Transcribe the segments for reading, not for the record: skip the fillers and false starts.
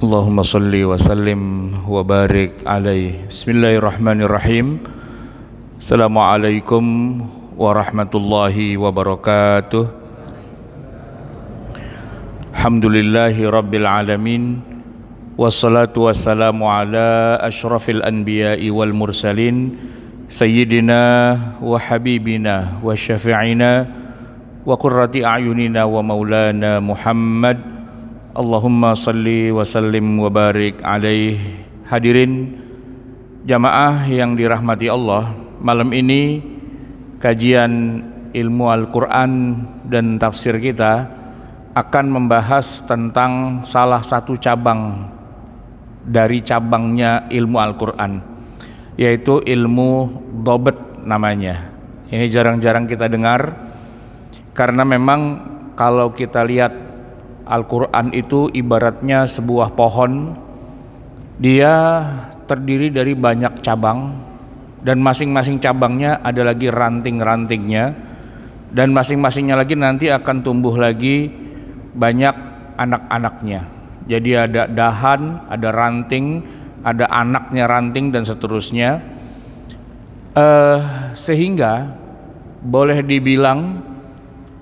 Allahumma salli wa sallim wa barik alaih. Bismillahirrahmanirrahim. Assalamualaikum warahmatullahi wabarakatuh. Alhamdulillahi rabbil alamin. Wassalatu wassalamu ala ashrafil anbiya'i wal mursalin, sayyidina wa habibina wa syafi'ina wa qurrati a'yunina wa maulana Muhammad. Allahumma salli wa sallim wa barik alaih. Hadirin jamaah yang dirahmati Allah, malam ini kajian ilmu Al-Quran dan tafsir kita akan membahas tentang salah satu cabang dari cabangnya ilmu Al-Quran, yaitu ilmu dhabt namanya. Ini jarang-jarang kita dengar, karena memang kalau kita lihat Al-Quran itu ibaratnya sebuah pohon. Dia terdiri dari banyak cabang, dan masing-masing cabangnya ada lagi ranting-rantingnya, dan masing-masingnya lagi nanti akan tumbuh lagi banyak anak-anaknya. Jadi ada dahan, ada ranting, ada anaknya ranting, dan seterusnya. Sehingga boleh dibilang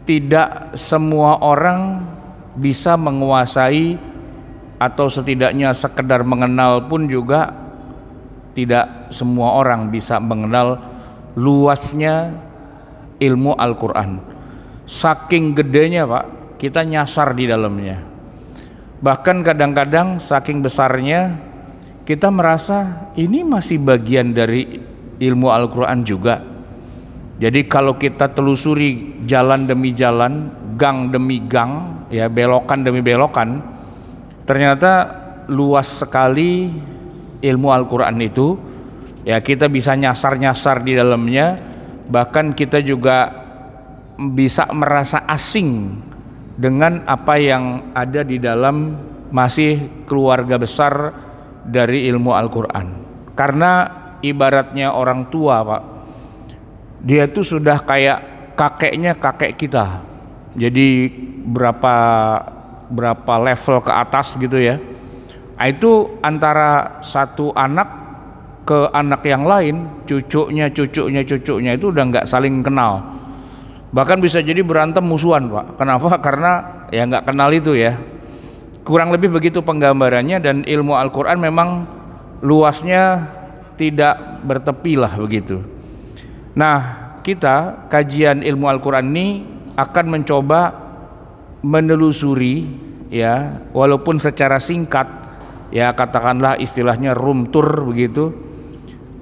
tidak semua orang bisa menguasai, atau setidaknya sekedar mengenal pun juga tidak semua orang bisa mengenal luasnya ilmu Al-Quran. Saking gedenya Pak, kita nyasar di dalamnya. Bahkan kadang-kadang saking besarnya kita merasa ini masih bagian dari ilmu Al-Quran juga. Jadi kalau kita telusuri jalan demi jalan, gang demi gang, ya belokan demi belokan, ternyata luas sekali ilmu Al-Quran itu. Ya kita bisa nyasar-nyasar di dalamnya, bahkan kita juga bisa merasa asing dengan apa yang ada di dalam masih keluarga besar dari ilmu Al-Quran. Karena ibaratnya orang tua Pak, dia tuh sudah kayak kakeknya kakek kita. Jadi berapa level ke atas gitu ya. Itu antara satu anak ke anak yang lain, cucunya itu udah nggak saling kenal. Bahkan bisa jadi berantem musuhan Pak. Kenapa? Karena ya nggak kenal itu ya. Kurang lebih begitu penggambarannya. Dan ilmu Al-Quran memang luasnya tidak bertepi lah begitu. Nah, kita kajian ilmu Al-Quran ini akan mencoba menelusuri ya, walaupun secara singkat ya, katakanlah istilahnya room tour begitu.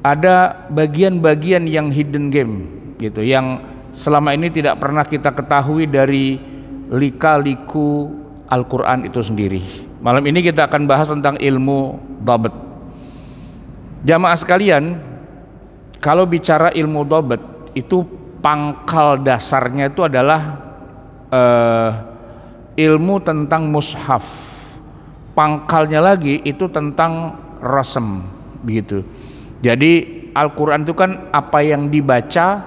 Ada bagian-bagian yang hidden game gitu, yang selama ini tidak pernah kita ketahui dari lika-liku Al-Quran itu sendiri. Malam ini kita akan bahas tentang ilmu dhabt. Jamaah sekalian, kalau bicara ilmu dhabt itu pangkal dasarnya itu adalah ilmu tentang mushaf. Pangkalnya lagi itu tentang rasm begitu. Jadi Al-Quran itu kan apa yang dibaca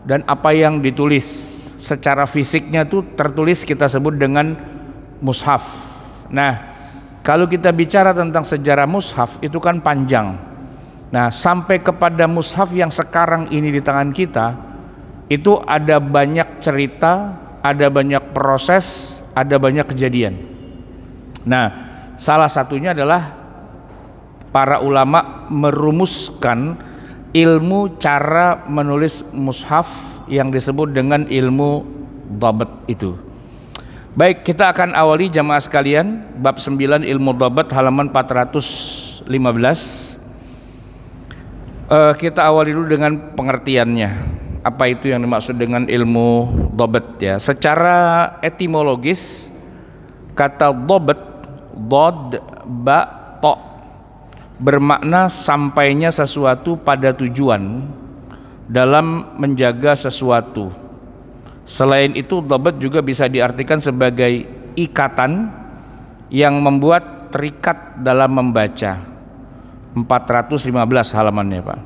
dan apa yang ditulis. Secara fisiknya itu tertulis, kita sebut dengan mushaf. Nah, kalau kita bicara tentang sejarah mushaf itu kan panjang. Nah, sampai kepada mushaf yang sekarang ini di tangan kita, itu ada banyak cerita, ada banyak proses, ada banyak kejadian. Nah, salah satunya adalah para ulama merumuskan ilmu cara menulis mushaf yang disebut dengan ilmu dhabt itu. Baik, kita akan awali jamaah sekalian bab 9 ilmu dhabt halaman 415. Kita awali dulu dengan pengertiannya. Apa itu yang dimaksud dengan ilmu dhabt ya? Secara etimologis, kata dhabt, dhad, ba, to, bermakna sampainya sesuatu pada tujuan dalam menjaga sesuatu. Selain itu, dhabt juga bisa diartikan sebagai ikatan yang membuat terikat dalam membaca. 415 halamannya Pak.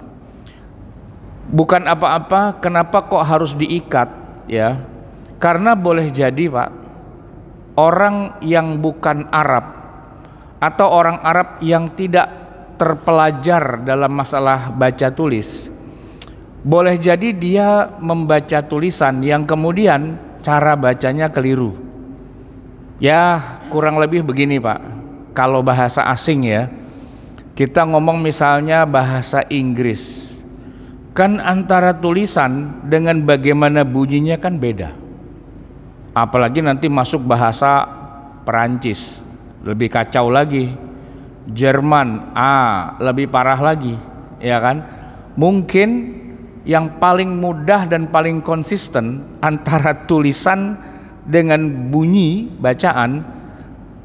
Bukan apa-apa, kenapa kok harus diikat ya? Karena boleh jadi Pak, orang yang bukan Arab atau orang Arab yang tidak terpelajar dalam masalah baca tulis, boleh jadi dia membaca tulisan yang kemudian cara bacanya keliru. Ya kurang lebih begini Pak, kalau bahasa asing ya, kita ngomong misalnya bahasa Inggris, kan antara tulisan dengan bagaimana bunyinya kan beda. Apalagi nanti masuk bahasa Perancis, lebih kacau lagi. Jerman, lebih parah lagi, ya kan? Mungkin yang paling mudah dan paling konsisten antara tulisan dengan bunyi bacaan,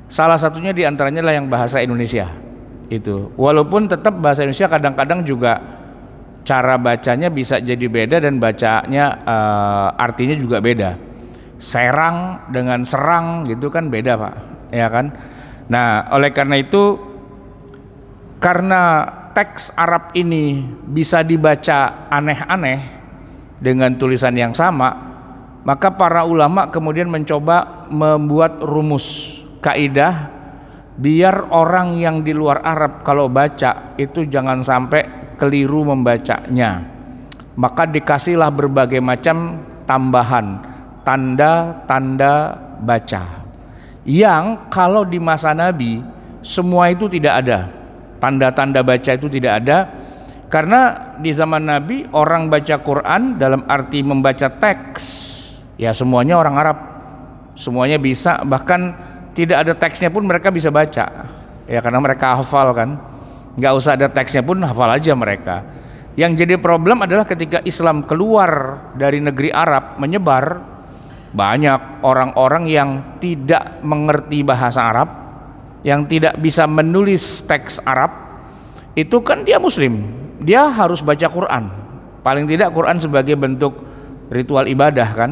salah satunya diantaranya adalah yang bahasa Indonesia itu. Walaupun tetap bahasa Indonesia kadang-kadang juga cara bacanya bisa jadi beda dan bacanya artinya juga beda. Serang dengan serang gitu kan beda Pak, ya kan? Nah oleh karena itu, karena teks Arab ini bisa dibaca aneh-aneh dengan tulisan yang sama, maka para ulama kemudian mencoba membuat rumus kaidah biar orang yang di luar Arab kalau baca itu jangan sampai keliru membacanya. Maka dikasihlah berbagai macam tambahan tanda-tanda baca yang kalau di masa Nabi semua itu tidak ada. Tanda-tanda baca itu tidak ada, karena di zaman Nabi orang baca Quran dalam arti membaca teks ya semuanya orang Arab, semuanya bisa, bahkan tidak ada teksnya pun mereka bisa baca ya karena mereka hafal kan, nggak usah ada teksnya pun hafal aja mereka. Yang jadi problem adalah ketika Islam keluar dari negeri Arab menyebar, banyak orang-orang yang tidak mengerti bahasa Arab, yang tidak bisa menulis teks Arab, itu kan dia muslim, dia harus baca Quran, paling tidak Quran sebagai bentuk ritual ibadah kan.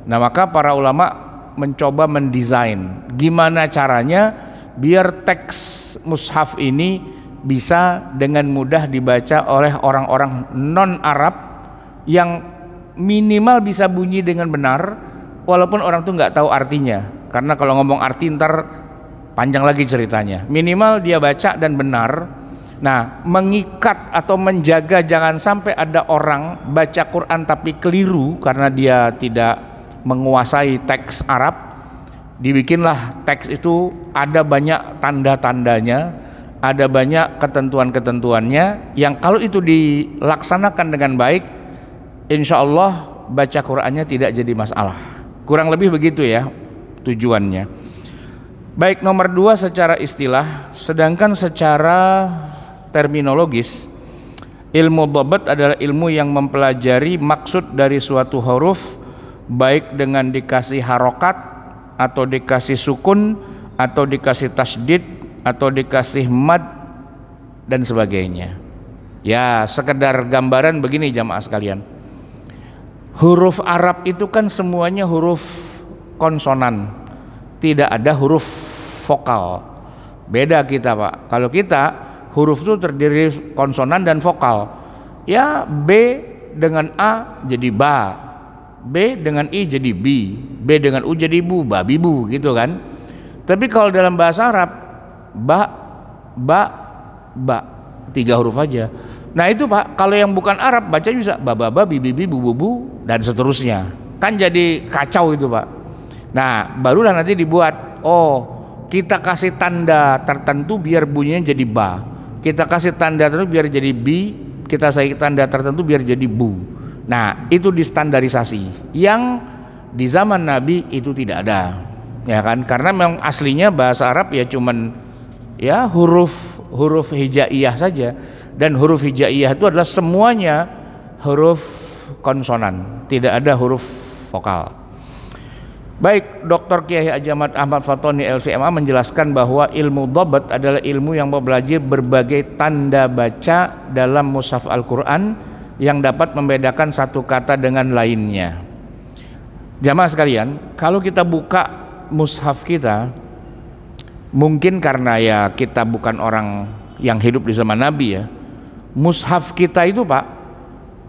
Nah maka para ulama mencoba mendesain gimana caranya biar teks mushaf ini bisa dengan mudah dibaca oleh orang-orang non Arab yang minimal bisa bunyi dengan benar walaupun orang tuh nggak tahu artinya, karena kalau ngomong arti ntar panjang lagi ceritanya. Minimal dia baca dan benar. Nah, mengikat atau menjaga jangan sampai ada orang baca Quran tapi keliru karena dia tidak menguasai teks Arab. Dibikinlah teks itu ada banyak tanda-tandanya, ada banyak ketentuan-ketentuannya yang kalau itu dilaksanakan dengan baik, insya Allah baca Qurannya tidak jadi masalah. Kurang lebih begitu ya tujuannya. Baik, nomor 2 secara istilah, sedangkan secara terminologis, ilmu dhabt adalah ilmu yang mempelajari maksud dari suatu huruf, baik dengan dikasih harokat atau dikasih sukun atau dikasih tasdid atau dikasih mad dan sebagainya. Ya sekedar gambaran begini jamaah sekalian, huruf Arab itu kan semuanya huruf konsonan, tidak ada huruf vokal. Beda kita Pak, kalau kita huruf itu terdiri konsonan dan vokal. Ya B dengan A jadi ba, B dengan I jadi bi, B dengan U jadi bu, babi bu gitu kan. Tapi kalau dalam bahasa Arab ba, ba, ba, 3 huruf aja. Nah itu Pak, kalau yang bukan Arab baca bisa ba, ba, ba, bi, bi, bi, bu, bu, bu dan seterusnya. Kan jadi kacau itu Pak. Nah barulah nanti dibuat, oh kita kasih tanda tertentu biar bunyinya jadi ba, kita kasih tanda tertentu biar jadi bi, kita kasih tanda tertentu biar jadi bu. Nah itu distandarisasi, yang di zaman Nabi itu tidak ada, ya kan, karena memang aslinya bahasa Arab ya cuman ya huruf hijaiyah saja, dan huruf hijaiyah itu adalah semuanya huruf konsonan, tidak ada huruf vokal. Baik, Dr. Kiai Haji Ahmad Fatoni LCMA menjelaskan bahwa ilmu dhabt adalah ilmu yang mempelajari berbagai tanda baca dalam mushaf Al-Quran yang dapat membedakan satu kata dengan lainnya. Jamaah sekalian, kalau kita buka mushaf kita, mungkin karena ya kita bukan orang yang hidup di zaman Nabi ya, mushaf kita itu Pak,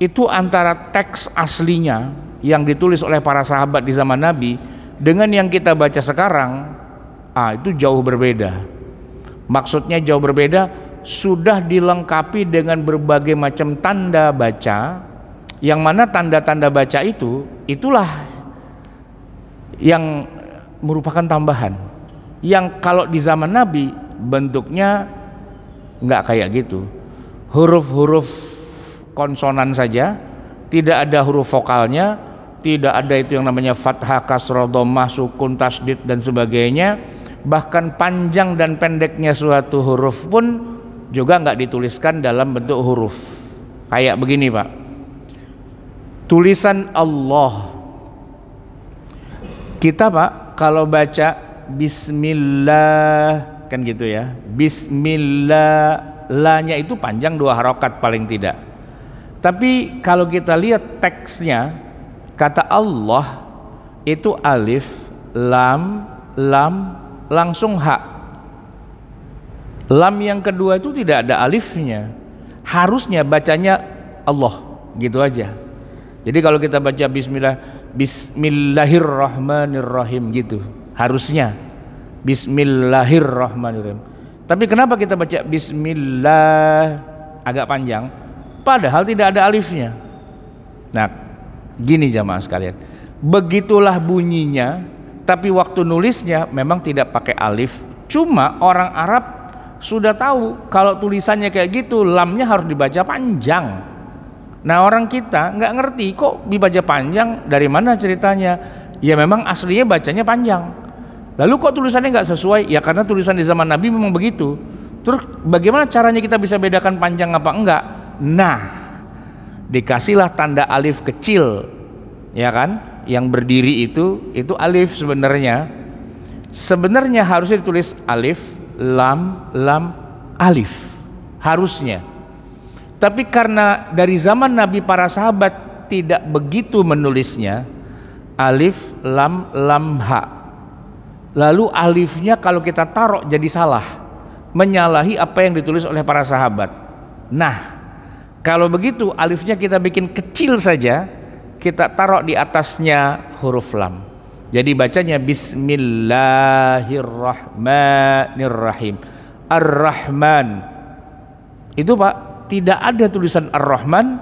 itu antara teks aslinya yang ditulis oleh para sahabat di zaman Nabi dengan yang kita baca sekarang, itu jauh berbeda. Maksudnya jauh berbeda, sudah dilengkapi dengan berbagai macam tanda baca, yang mana tanda-tanda baca itulah yang merupakan tambahan, yang kalau di zaman Nabi bentuknya nggak kayak gitu, huruf-huruf konsonan saja, tidak ada huruf vokalnya, tidak ada itu yang namanya fathah, kasrah, dhammah, sukun, tasdid dan sebagainya. Bahkan panjang dan pendeknya suatu huruf pun juga nggak dituliskan dalam bentuk huruf. Kayak begini Pak, tulisan Allah. Kita Pak kalau baca Bismillah kan gitu ya, Bismillah, la-nya itu panjang 2 harokat paling tidak. Tapi kalau kita lihat teksnya, kata Allah itu alif, lam, langsung ha. Lam yang kedua itu tidak ada alifnya, harusnya bacanya Allah gitu aja. Jadi kalau kita baca Bismillahirrahmanirrahim gitu, harusnya Bismillahirrahmanirrahim. Tapi kenapa kita baca Bismillah agak panjang, padahal tidak ada alifnya? Nah, gini jamaah sekalian, begitulah bunyinya, tapi waktu nulisnya memang tidak pakai alif. Cuma orang Arab sudah tahu kalau tulisannya kayak gitu, lamnya harus dibaca panjang. Nah, orang kita nggak ngerti kok dibaca panjang, dari mana ceritanya? Ya memang aslinya bacanya panjang. Lalu kok tulisannya nggak sesuai? Ya karena tulisan di zaman Nabi memang begitu. Terus bagaimana caranya kita bisa bedakan panjang apa enggak? Nah, dikasihlah tanda alif kecil, ya kan? Yang berdiri itu alif sebenarnya. Sebenarnya harusnya ditulis alif, lam, alif. Harusnya. Tapi karena dari zaman Nabi para sahabat tidak begitu menulisnya, alif, lam, ha. Lalu alifnya kalau kita taruh jadi salah, menyalahi apa yang ditulis oleh para sahabat. Nah, kalau begitu alifnya kita bikin kecil saja, kita taruh di atasnya huruf lam. Jadi bacanya Bismillahirrahmanirrahim. Ar-Rahman. Itu Pak, tidak ada tulisan Ar-Rahman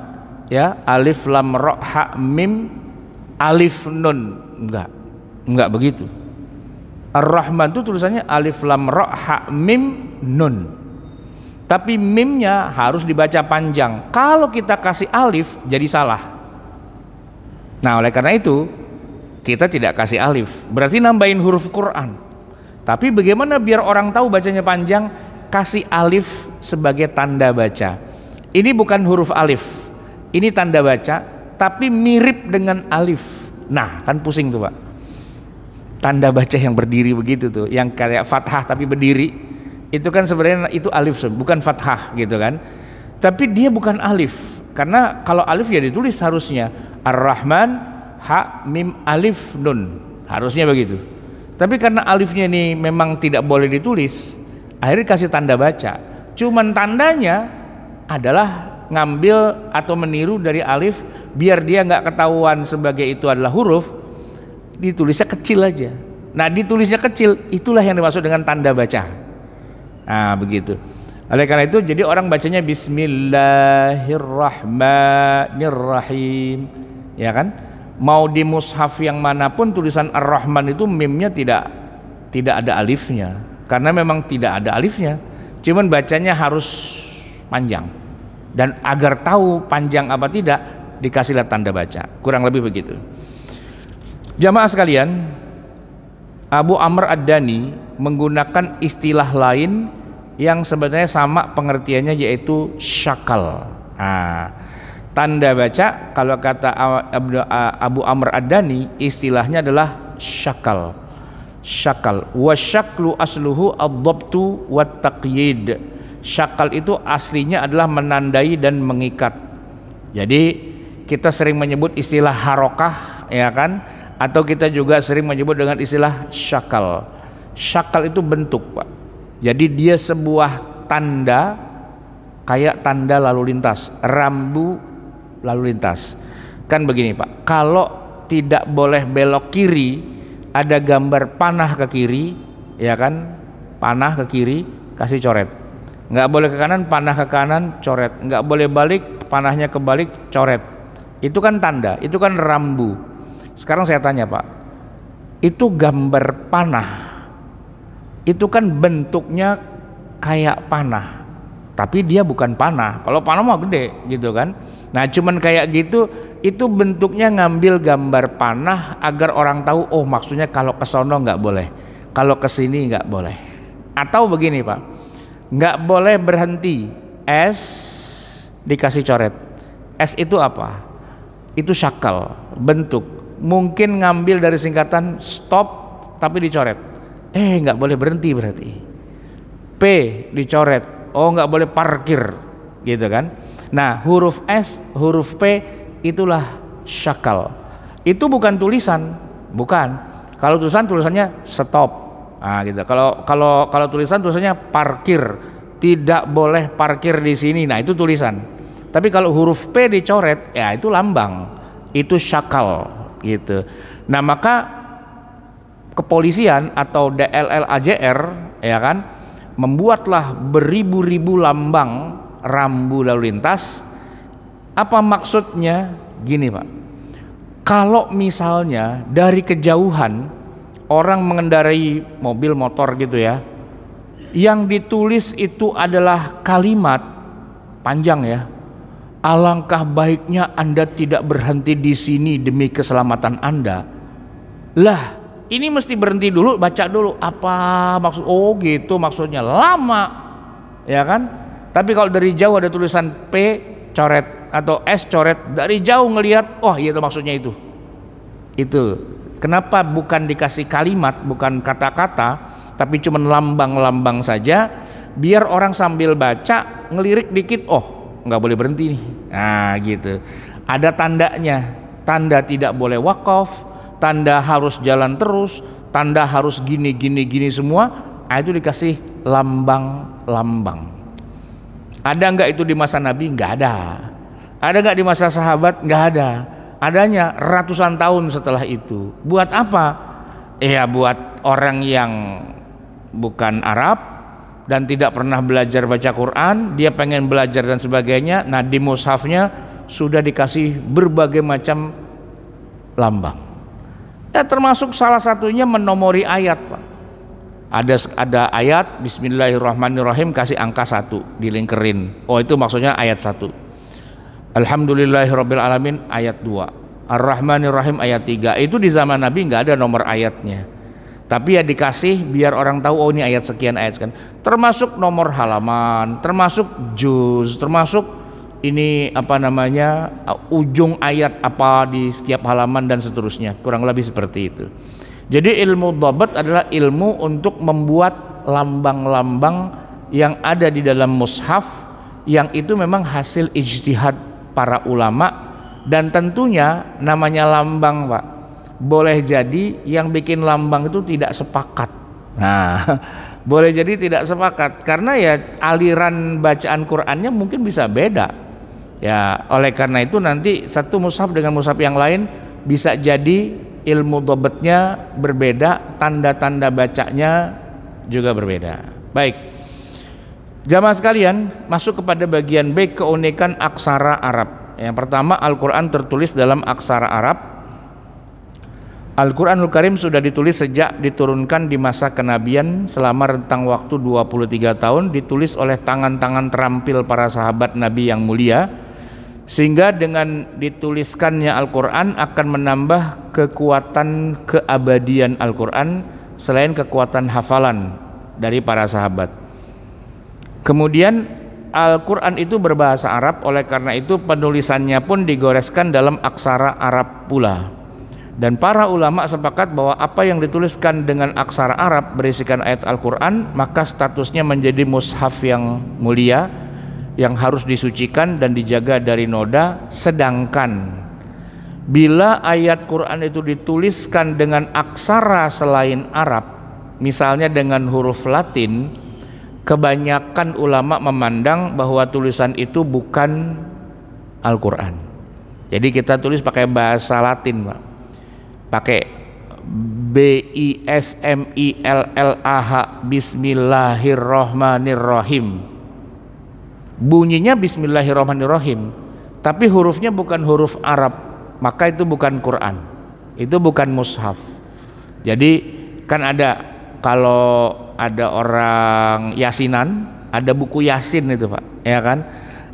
ya, alif lam ra ha mim alif nun, enggak begitu. Ar-Rahman itu tulisannya alif lam ra ha mim nun. Tapi mimnya harus dibaca panjang. Kalau kita kasih alif jadi salah. Nah, oleh karena itu kita tidak kasih alif, berarti nambahin huruf Quran. Tapi bagaimana biar orang tahu bacanya panjang? Kasih alif sebagai tanda baca. Ini bukan huruf alif, ini tanda baca, tapi mirip dengan alif. Nah, kan pusing tuh Pak. Tanda baca yang berdiri begitu tuh, yang kayak fathah tapi berdiri, itu kan sebenarnya itu alif, bukan fathah gitu kan. Tapi dia bukan alif, karena kalau alif ya ditulis harusnya Ar-Rahman ha mim alif nun, harusnya begitu. Tapi karena alifnya ini memang tidak boleh ditulis, akhirnya kasih tanda baca. Cuman tandanya adalah ngambil atau meniru dari alif, biar dia nggak ketahuan sebagai itu adalah huruf, ditulisnya kecil aja. Nah, ditulisnya kecil itulah yang dimaksud dengan tanda baca. Nah, begitu. Oleh karena itu jadi orang bacanya Bismillahirrahmanirrahim, ya kan? Mau di mushaf yang manapun tulisan Ar-Rahman itu mimnya tidak ada alifnya, karena memang tidak ada alifnya. Cuman bacanya harus panjang, dan agar tahu panjang apa tidak dikasihlah tanda baca, kurang lebih begitu. Jamaah sekalian, Abu Amr Ad-Dani menggunakan istilah lain yang sebenarnya sama pengertiannya, yaitu syakal. Nah, tanda baca kalau kata Abu Amr Ad-Dani istilahnya adalah syakal. Syakal wa syaklu asluhu ad-dhabtu wat taqyid. Syakal itu aslinya adalah menandai dan mengikat. Jadi kita sering menyebut istilah harokah, ya kan? Atau kita juga sering menyebut dengan istilah syakal. Syakal itu bentuk Pak. Jadi dia sebuah tanda, kayak tanda lalu lintas, rambu lalu lintas. Kan begini Pak, kalau tidak boleh belok kiri, ada gambar panah ke kiri, ya kan? Panah ke kiri. kasih coret. Nggak boleh ke kanan, panah ke kanan, coret. Nggak boleh balik, panahnya kebalik, coret. Itu kan tanda, itu kan rambu. Sekarang saya tanya Pak, itu gambar panah, itu kan bentuknya kayak panah, tapi dia bukan panah. Kalau panah mah gede gitu kan. Nah cuman kayak gitu, itu bentuknya ngambil gambar panah agar orang tahu, oh maksudnya kalau ke sono nggak boleh, kalau ke sini nggak boleh. Atau begini Pak, nggak boleh berhenti, S dikasih coret. S itu apa? Itu syakal, bentuk. Mungkin ngambil dari singkatan stop tapi dicoret. Nggak boleh berhenti berarti. P dicoret, oh nggak boleh parkir gitu kan. Nah huruf S, huruf P itulah syakal. Itu bukan tulisan, bukan. Kalau tulisannya stop, nah gitu. Kalau tulisannya parkir, tidak boleh parkir di sini. Nah itu tulisan. Tapi kalau huruf P dicoret, ya itu lambang, itu syakal gitu. Nah maka kepolisian atau DLL AJR ya kan membuatlah beribu-ribu lambang rambu lalu lintas. Apa maksudnya? Gini Pak, kalau misalnya dari kejauhan orang mengendarai mobil motor gitu ya, yang ditulis itu adalah kalimat panjang ya, alangkah baiknya Anda tidak berhenti di sini demi keselamatan Anda. Lah ini mesti berhenti dulu, baca dulu apa maksud, oh gitu maksudnya, lama ya kan. Tapi kalau dari jauh ada tulisan P coret atau S coret, dari jauh ngelihat, oh iya itu maksudnya itu. Kenapa bukan dikasih kalimat, bukan kata-kata, tapi cuma lambang-lambang saja, biar orang sambil baca ngelirik dikit, oh nggak boleh berhenti nih. Nah gitu, ada tandanya, tanda tidak boleh wakaf, tanda harus jalan terus, tanda harus gini semua. Nah, itu dikasih lambang-lambang. Ada nggak itu di masa Nabi? Nggak ada. Ada nggak di masa sahabat? Nggak ada. Adanya ratusan tahun setelah itu. Buat apa? Ya buat orang yang bukan Arab dan tidak pernah belajar baca Quran, dia pengen belajar dan sebagainya. Nah di mushafnya sudah dikasih berbagai macam lambang. Ya termasuk salah satunya menomori ayat Pak. Ada ayat Bismillahirrahmanirrahim kasih angka 1 dilingkerin. Oh itu maksudnya ayat 1. Alhamdulillahirabbil alamin ayat 2. Ar-Rahmanirrahim ayat 3. Itu di zaman Nabi nggak ada nomor ayatnya. Tapi ya dikasih biar orang tahu, oh ini ayat sekian, ayat sekian. Termasuk nomor halaman, termasuk juz, termasuk ini apa namanya ujung ayat apa di setiap halaman dan seterusnya. Kurang lebih seperti itu. Jadi ilmu dhabat adalah ilmu untuk membuat lambang-lambang yang ada di dalam mushaf, yang itu memang hasil ijtihad para ulama. Dan tentunya namanya lambang Pak, boleh jadi yang bikin lambang itu tidak sepakat. Nah boleh jadi tidak sepakat karena ya aliran bacaan Qur'annya mungkin bisa beda ya. Oleh karena itu nanti satu mushaf dengan mushaf yang lain bisa jadi ilmu dhabatnya berbeda, tanda-tanda bacanya juga berbeda. Baik, jamaah sekalian, masuk kepada bagian B, keunikan aksara Arab. Yang pertama, Al-Quran tertulis dalam aksara Arab. Al-Quranul Karim sudah ditulis sejak diturunkan di masa kenabian selama rentang waktu 23 tahun, ditulis oleh tangan-tangan terampil para sahabat Nabi yang mulia, sehingga dengan dituliskannya Al-Quran akan menambah kekuatan keabadian Al-Quran selain kekuatan hafalan dari para sahabat. Kemudian Al-Quran itu berbahasa Arab, oleh karena itu penulisannya pun digoreskan dalam aksara Arab pula. Dan para ulama sepakat bahwa apa yang dituliskan dengan aksara Arab berisikan ayat Al-Quran, maka statusnya menjadi mushaf yang mulia, yang harus disucikan dan dijaga dari noda. Sedangkan bila ayat Quran itu dituliskan dengan aksara selain Arab, misalnya dengan huruf Latin, kebanyakan ulama memandang bahwa tulisan itu bukan Al-Quran. Jadi kita tulis pakai bahasa Latin Pak, pakai Bismillah, Bismillahirrahmanirrahim. Bunyinya Bismillahirrahmanirrahim, tapi hurufnya bukan huruf Arab, maka itu bukan Quran, itu bukan mushaf. Jadi kan ada, kalau ada orang yasinan, ada buku Yasin itu Pak, ya kan?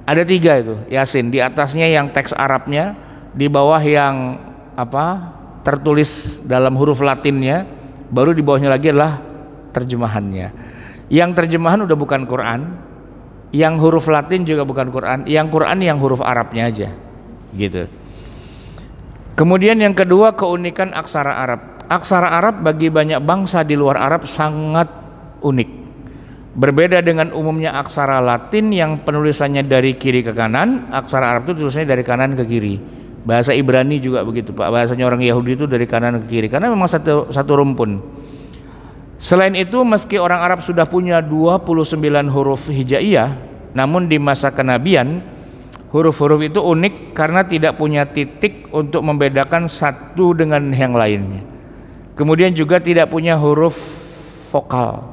Ada 3 itu Yasin, di atasnya yang teks Arabnya, di bawah yang tertulis dalam huruf Latinnya, baru di bawahnya lagi adalah terjemahannya. Yang terjemahan udah bukan Quran, yang huruf Latin juga bukan Quran, yang Quran yang huruf Arabnya aja, gitu. Kemudian yang kedua, keunikan aksara Arab. Aksara Arab bagi banyak bangsa di luar Arab sangat unik. Berbeda dengan umumnya aksara Latin yang penulisannya dari kiri ke kanan, aksara Arab itu tulisannya dari kanan ke kiri. Bahasa Ibrani juga begitu Pak, bahasanya orang Yahudi itu dari kanan ke kiri, karena memang satu rumpun. Selain itu, meski orang Arab sudah punya 29 huruf hijaiyah, namun di masa kenabian huruf-huruf itu unik karena tidak punya titik untuk membedakan satu dengan yang lainnya. Kemudian juga tidak punya huruf vokal.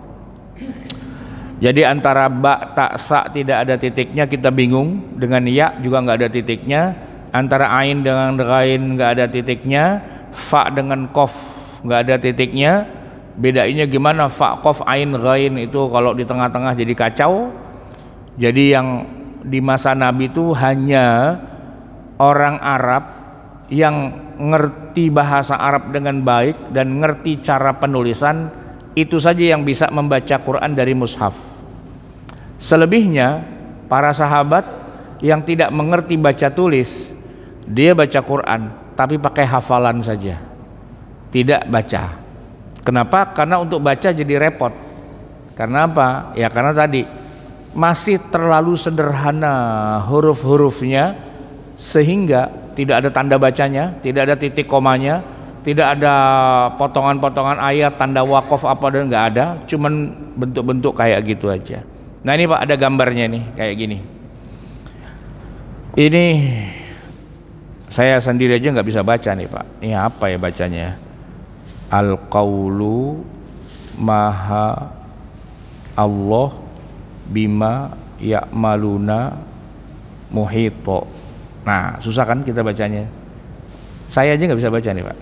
Jadi antara ba, ta, sa tidak ada titiknya, kita bingung. Dengan ya juga nggak ada titiknya. Antara ain dengan ghain nggak ada titiknya. Fa dengan kof nggak ada titiknya. Bedainnya gimana? Fa, kof, ain, ghain itu kalau di tengah-tengah jadi kacau. Jadi yang di masa Nabi itu hanya orang Arab yang ngerti bahasa Arab dengan baik dan ngerti cara penulisan, itu saja yang bisa membaca Quran dari mushaf. Selebihnya para sahabat yang tidak mengerti baca tulis, dia baca Quran tapi pakai hafalan saja, tidak baca. Kenapa? Karena untuk baca jadi repot. Karena apa? Ya karena tadi masih terlalu sederhana huruf-hurufnya, sehingga tidak ada tanda bacanya, tidak ada titik komanya, tidak ada potongan-potongan ayat, tanda wakof apa, dan nggak ada, cuman bentuk-bentuk kayak gitu aja. Nah ini Pak, ada gambarnya nih kayak gini. Ini saya sendiri aja nggak bisa baca nih Pak. Ini apa ya bacanya? Al-Qaulu Maha Allah Bima Ya'maluna Muhito. Nah susah kan kita bacanya. Saya aja nggak bisa baca nih Pak.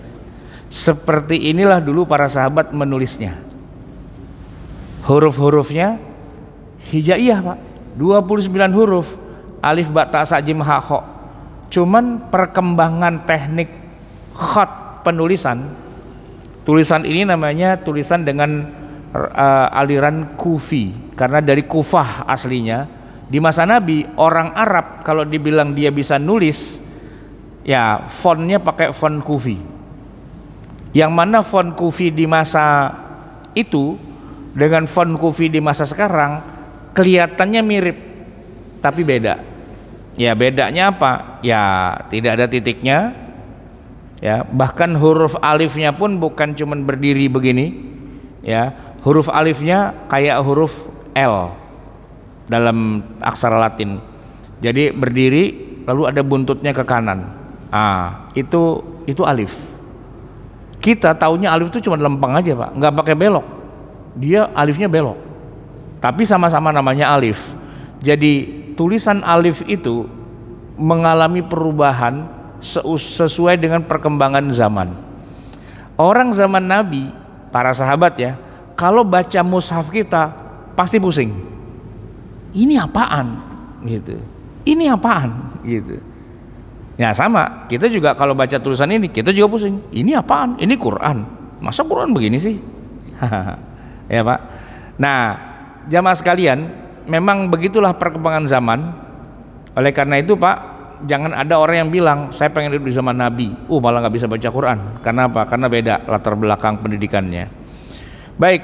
Seperti inilah dulu para sahabat menulisnya. Huruf-hurufnya hijaiyah Pak, 29 huruf, alif, ba, ta, sa, jim, ha, kho. Cuman perkembangan teknik khat penulisan, tulisan ini namanya tulisan dengan aliran Kufi, karena dari Kufah aslinya. Di masa Nabi, orang Arab kalau dibilang dia bisa nulis, ya fontnya pakai font Kufi. Yang mana font Kufi di masa itu dengan font Kufi di masa sekarang kelihatannya mirip, tapi beda. Ya bedanya apa? Ya tidak ada titiknya. Ya, bahkan huruf alifnya pun bukan cuman berdiri begini, ya, huruf alifnya kayak huruf L dalam aksara Latin. Jadi berdiri lalu ada buntutnya ke kanan. Itu alif. Kita taunya alif itu cuma lempeng aja Pak, nggak pakai belok. Dia alifnya belok, tapi sama-sama namanya alif. Jadi tulisan alif itu mengalami perubahan sesuai dengan perkembangan zaman. Orang zaman Nabi, para sahabat ya, kalau baca mushaf kita pasti pusing. Ini apaan? Gitu. Ini apaan? Gitu. Ya sama, kita juga kalau baca tulisan ini kita juga pusing. Ini apaan? Ini Quran. Masa Quran begini sih? Ya Pak. Nah, jamaah sekalian, memang begitulah perkembangan zaman. Oleh karena itu Pak, jangan ada orang yang bilang saya pengen hidup di zaman Nabi, malah nggak bisa baca Quran. Karena apa? Karena beda latar belakang pendidikannya. Baik,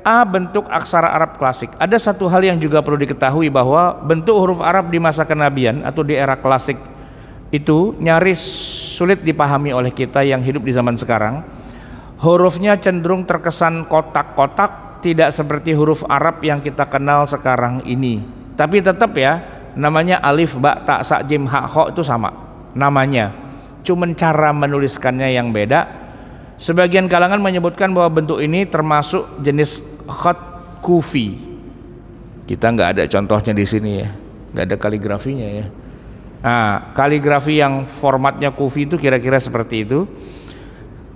A, bentuk aksara Arab klasik. Ada satu hal yang juga perlu diketahui, bahwa bentuk huruf Arab di masa kenabian atau di era klasik itu nyaris sulit dipahami oleh kita yang hidup di zaman sekarang. Hurufnya cenderung terkesan kotak-kotak, tidak seperti huruf Arab yang kita kenal sekarang ini. Tapi tetap ya, namanya alif, ba, ta, sa, jim, ha, kho itu sama namanya, cuman cara menuliskannya yang beda. Sebagian kalangan menyebutkan bahwa bentuk ini termasuk jenis khat kufi. Kita nggak ada contohnya di sini ya, nggak ada kaligrafinya ya. Nah, kaligrafi yang formatnya kufi itu kira-kira seperti itu.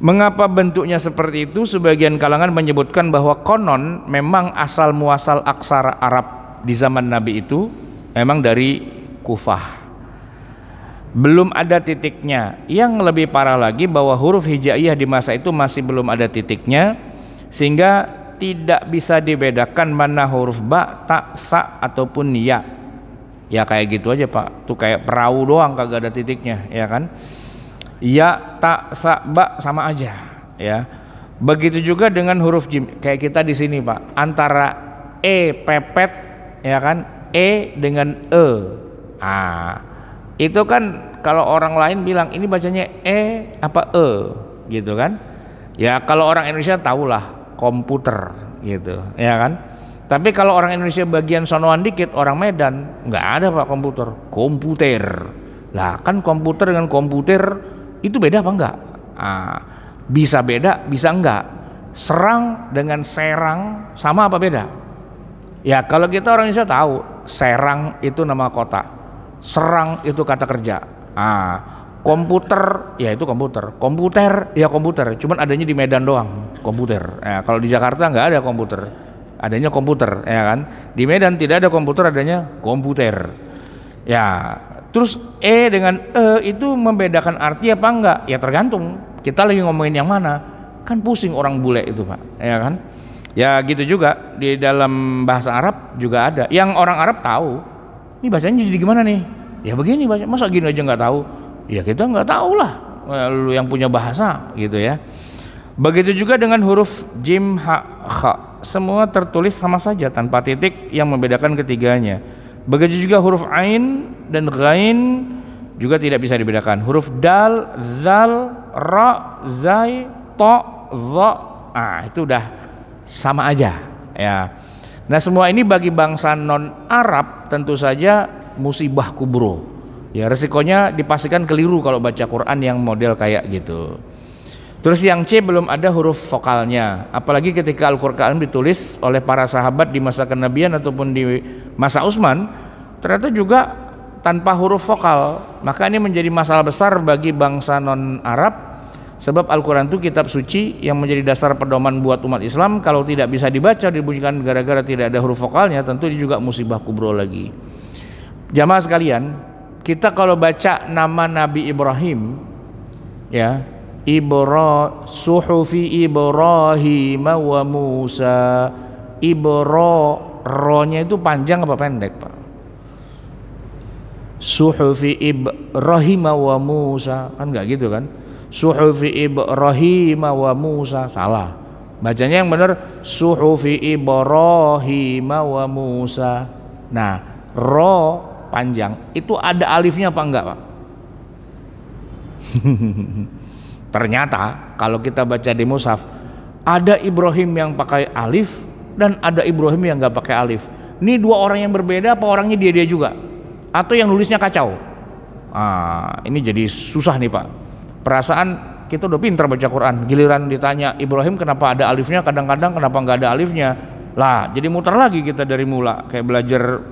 Mengapa bentuknya seperti itu? Sebagian kalangan menyebutkan bahwa konon memang asal muasal aksara Arab di zaman Nabi itu memang dari Kufah. Belum ada titiknya. Yang lebih parah lagi bahwa huruf hijaiyah di masa itu masih belum ada titiknya, sehingga tidak bisa dibedakan mana huruf ba, ta, sa ataupun ya. Ya kayak gitu aja Pak. Tuh kayak perahu doang kagak ada titiknya, ya kan? Ya, ta, sa, ba sama aja, ya. Begitu juga dengan huruf jim. Kayak kita di sini Pak, antara e pepet, ya kan? E dengan e. Itu kan kalau orang lain bilang ini bacanya e apa e gitu kan, ya kalau orang Indonesia tahulah komputer gitu ya kan. Tapi kalau orang Indonesia bagian sonoan dikit, orang Medan nggak ada Pak komputer lah. Kan komputer dengan komputer itu beda apa enggak? Bisa beda bisa enggak. Serang dengan serang sama apa beda? Ya kalau kita orang Indonesia tahu Serang itu nama kota, serang itu kata kerja. Komputer ya itu komputer ya komputer, cuman adanya di Medan doang komputer. Kalau di Jakarta nggak ada komputer, adanya komputer ya kan. Di Medan tidak ada komputer, adanya komputer ya. Terus e dengan e itu membedakan arti apa enggak? Ya tergantung kita lagi ngomongin yang mana, kan pusing orang bule itu Pak ya kan. Ya gitu juga di dalam bahasa Arab juga ada yang orang Arab tahu ini bacanya jadi gimana nih, ya begini baca, masa gini aja nggak tahu? Ya kita nggak tahu lah, lu yang punya bahasa gitu ya. Begitu juga dengan huruf jim, ha, kha, semua tertulis sama saja tanpa titik yang membedakan ketiganya. Begitu juga huruf ain dan ghain juga tidak bisa dibedakan. Huruf dal, zal, ra, zai, to, za, itu udah sama aja ya. Nah semua ini bagi bangsa non Arab tentu saja musibah kubro ya, resikonya dipastikan keliru kalau baca Quran yang model kayak gitu. Terus yang C belum ada huruf vokalnya, apalagi ketika Al-Quran ditulis oleh para sahabat di masa kenabian ataupun di masa Utsman ternyata juga tanpa huruf vokal. Maka ini menjadi masalah besar bagi bangsa non Arab, sebab Al-Quran itu kitab suci yang menjadi dasar pedoman buat umat Islam. Kalau tidak bisa dibaca, dibunyikan gara-gara tidak ada huruf vokalnya, tentu ini juga musibah kubro lagi. Jamaah sekalian, kita kalau baca nama Nabi Ibrahim ya, suhufi Ibrahim wa Musa, ro-nya itu panjang apa pendek Pak? Suhufi Ibrahim wa Musa, kan enggak gitu kan? Suhufi Ibrahim wa Musa, salah. Bacanya yang benar Suhufi Ibrahim wa Musa. Nah, ro panjang itu ada alifnya apa enggak Pak? Ternyata kalau kita baca di mushaf ada Ibrahim yang pakai alif dan ada Ibrahim yang enggak pakai alif. Ini dua orang yang berbeda apa orangnya dia juga? Atau yang nulisnya kacau? Ini jadi susah nih Pak. Perasaan kita udah pintar baca Quran, giliran ditanya Ibrahim kenapa ada alifnya, kadang-kadang kenapa nggak ada alifnya lah, jadi muter lagi kita dari mula kayak belajar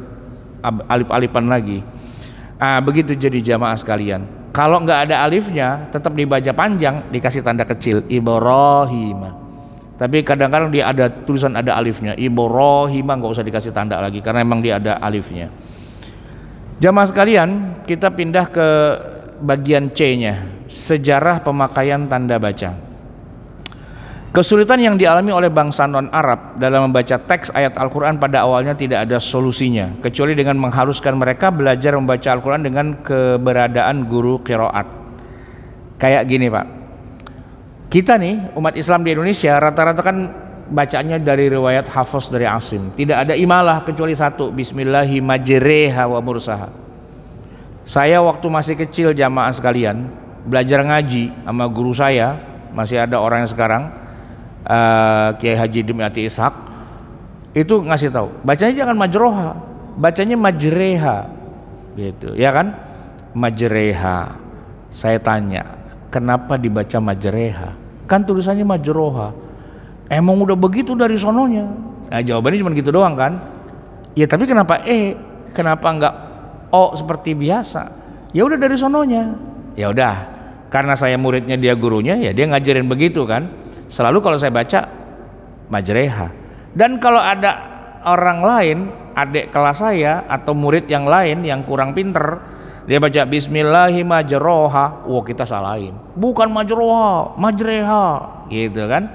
alif-alifan lagi. Begitu jadi jamaah sekalian, kalau nggak ada alifnya tetap dibaca panjang, dikasih tanda kecil Ibrahim. Tapi kadang-kadang dia ada tulisan ada alifnya, Ibrahim nggak usah dikasih tanda lagi karena emang dia ada alifnya. Jamaah sekalian, kita pindah ke bagian C-nya, sejarah pemakaian tanda baca. Kesulitan yang dialami oleh bangsa non-Arab dalam membaca teks ayat Al-Quran pada awalnya tidak ada solusinya, kecuali dengan mengharuskan mereka belajar membaca Al-Quran dengan keberadaan guru qiraat. Kayak gini Pak, kita nih umat Islam di Indonesia rata-rata kan bacaannya dari riwayat Hafs dari Asim, tidak ada imalah kecuali satu, Bismillahi majreha wa mursaha. Saya waktu masih kecil jamaah sekalian belajar ngaji sama guru saya, masih ada orang yang sekarang Kiai Haji Dimyati Ishak, itu ngasih tahu bacanya jangan majroha, bacanya majreha gitu ya kan, majreha. Saya tanya kenapa dibaca majreha, Kan tulisannya majroha. Emang udah begitu dari sononya. Nah, jawabannya cuma gitu doang kan. Ya tapi kenapa kenapa enggak O seperti biasa? Ya udah dari sononya. Ya udah, karena saya muridnya dia gurunya, ya dia ngajarin begitu kan. Selalu kalau saya baca majreha. Dan kalau ada orang lain, adik kelas saya atau murid yang lain yang kurang pinter, dia baca bismillahi majroha, wah kita salahin. Bukan majroha, majreha, gitu kan.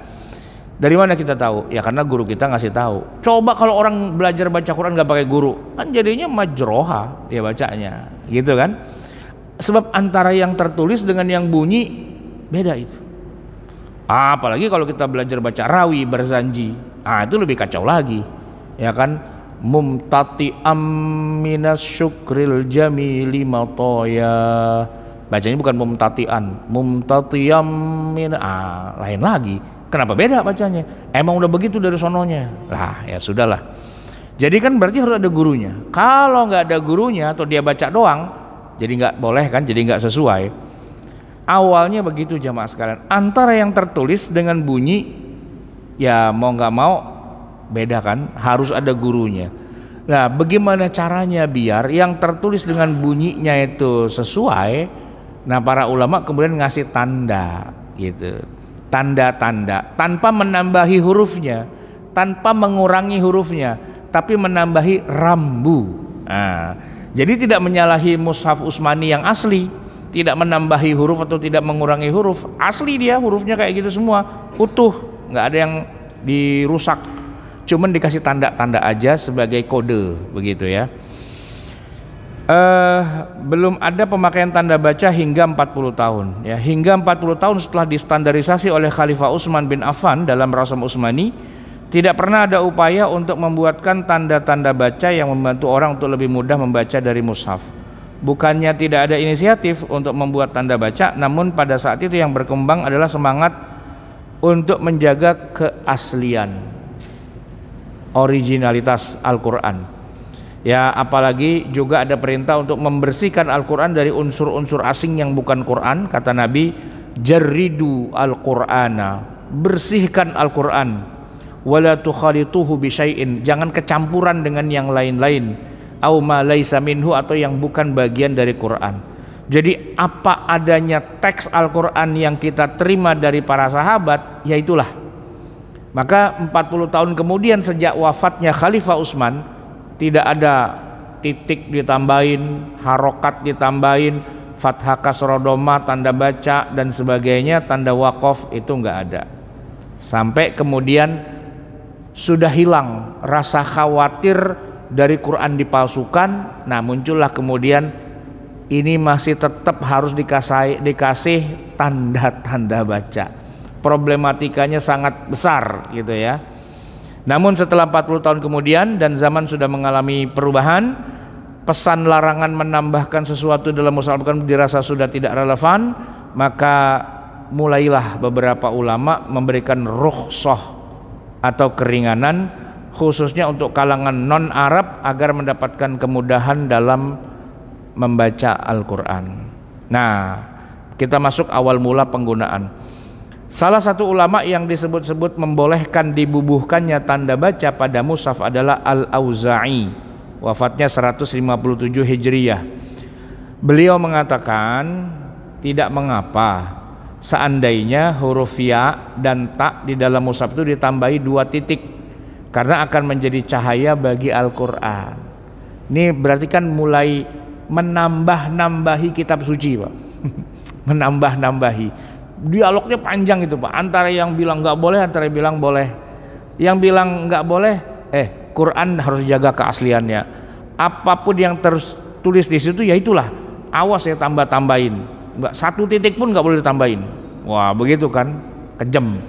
Dari mana kita tahu? Ya karena guru kita ngasih tahu. Coba kalau orang belajar baca Quran nggak pakai guru, kan jadinya majroha dia bacanya, gitu kan? Sebab antara yang tertulis dengan yang bunyi beda itu. Apalagi kalau kita belajar baca rawi berzanji, itu lebih kacau lagi, ya kan? Mumtati'am minas syukril jamili matoya. Bacanya bukan mumtati'an, mumtatiyam min, lain lagi. Kenapa beda bacanya? Emang udah begitu dari sononya. Lah ya sudahlah. Jadi kan berarti harus ada gurunya. Kalau nggak ada gurunya atau dia baca doang, jadi nggak boleh kan? Jadi nggak sesuai. Awalnya begitu jamaah sekalian. Antara yang tertulis dengan bunyi, ya mau nggak mau beda kan? Harus ada gurunya. Nah, bagaimana caranya biar yang tertulis dengan bunyinya itu sesuai? Nah, para ulama kemudian ngasih tanda, gitu. Tanda-tanda tanpa menambahi hurufnya, tanpa mengurangi hurufnya, tapi menambahi rambu. Jadi tidak menyalahi mushaf Utsmani yang asli, tidak menambahi huruf atau tidak mengurangi huruf. Asli dia hurufnya kayak gitu semua, utuh, nggak ada yang dirusak. Cuman dikasih tanda-tanda aja sebagai kode, begitu ya. Belum ada pemakaian tanda baca hingga 40 tahun ya. Hingga 40 tahun setelah distandarisasi oleh Khalifah Utsman bin Affan dalam Rasam Utsmani, tidak pernah ada upaya untuk membuatkan tanda-tanda baca yang membantu orang untuk lebih mudah membaca dari mushaf. Bukannya tidak ada inisiatif untuk membuat tanda baca, namun pada saat itu yang berkembang adalah semangat untuk menjaga keaslian, originalitas Al-Quran. Ya, apalagi juga ada perintah untuk membersihkan Al-Quran dari unsur-unsur asing yang bukan Quran. Kata Nabi, jarridu Al-Qur'ana, bersihkan Al-Quran, wala tukhalituhu bisyai'in, jangan kecampuran dengan yang lain-lain, au ma laisa minhu, atau yang bukan bagian dari Quran. Jadi apa adanya teks Al-Quran yang kita terima dari para sahabat, ya itulah. Maka 40 tahun kemudian sejak wafatnya Khalifah Utsman, tidak ada titik ditambahin, harokat ditambahin, fathah kasroh dhamma, tanda baca dan sebagainya, tanda waqaf, itu enggak ada. Sampai kemudian sudah hilang rasa khawatir dari Quran dipalsukan. Nah, muncullah kemudian ini masih tetap harus dikasih tanda-tanda baca. Problematikanya sangat besar gitu ya. Namun setelah 40 tahun kemudian dan zaman sudah mengalami perubahan, pesan larangan menambahkan sesuatu dalam mushaf Al-Quran dirasa sudah tidak relevan, maka mulailah beberapa ulama memberikan rukhsah atau keringanan khususnya untuk kalangan non-Arab agar mendapatkan kemudahan dalam membaca Al-Quran. Nah, kita masuk awal mula penggunaan. Salah satu ulama yang disebut-sebut membolehkan dibubuhkannya tanda baca pada mushaf adalah Al-Auza'i, wafatnya 157 Hijriyah. Beliau mengatakan tidak mengapa seandainya huruf ya dan ta di dalam mushaf itu ditambahi 2 titik, karena akan menjadi cahaya bagi Al-Quran. Ini berarti kan mulai menambah-nambahi kitab suci, Pak. Menambah-nambahi. Dialognya panjang itu, Pak, antara yang bilang nggak boleh, antara yang bilang boleh. Yang bilang nggak boleh, Quran harus jaga keasliannya. Apapun yang tertulis di situ ya itulah, awas ya tambah-tambahin. Nggak satu titik pun nggak boleh ditambahin. Wah, begitu kan, kejam.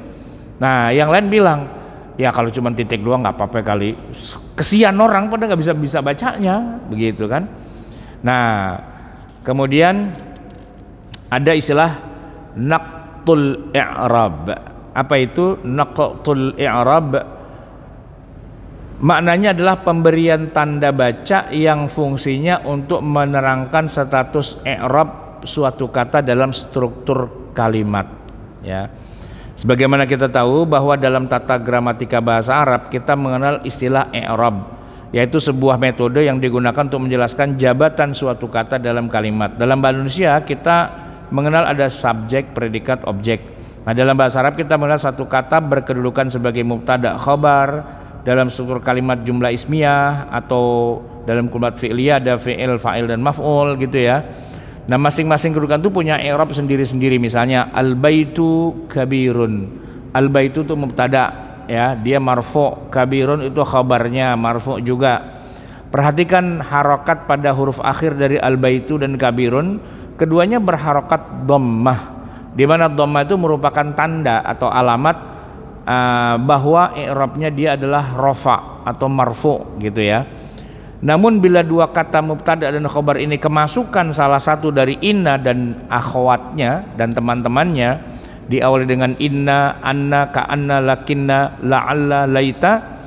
Nah, yang lain bilang ya kalau cuma titik doang nggak apa-apa kali. Kesian orang pada nggak bisa bacanya, begitu kan. Nah, kemudian ada istilah naqtul i'rab. Apa itu naqtul i'rab? Maknanya adalah pemberian tanda baca yang fungsinya untuk menerangkan status i'rab suatu kata dalam struktur kalimat ya. Sebagaimana kita tahu bahwa dalam tata gramatika bahasa Arab kita mengenal istilah i'rab, yaitu sebuah metode yang digunakan untuk menjelaskan jabatan suatu kata dalam kalimat. Dalam bahasa Indonesia kita mengenal ada subjek, predikat, objek. Nah, dalam bahasa Arab kita mengenal satu kata berkedudukan sebagai mubtada khobar, dalam struktur kalimat jumlah ismiyah, atau dalam kalimat fi'liyah ada fi'il, fa'il dan maf'ul gitu ya. Nah, masing-masing kedudukan itu punya i'rab sendiri-sendiri. Misalnya al-baitu kabirun. Al-baitu itu mubtada ya, dia marfu', kabirun itu khabarnya marfu' juga. Perhatikan harokat pada huruf akhir dari al-baitu dan kabirun, keduanya berharokat dhammah, di mana dhammah itu merupakan tanda atau alamat bahwa i'rabnya dia adalah rafa atau marfu' gitu ya. Namun bila dua kata mubtada dan khobar ini kemasukan salah satu dari inna dan akhwatnya dan teman-temannya, diawali dengan inna, anna, ka'anna, lakinna, la'alla, laita,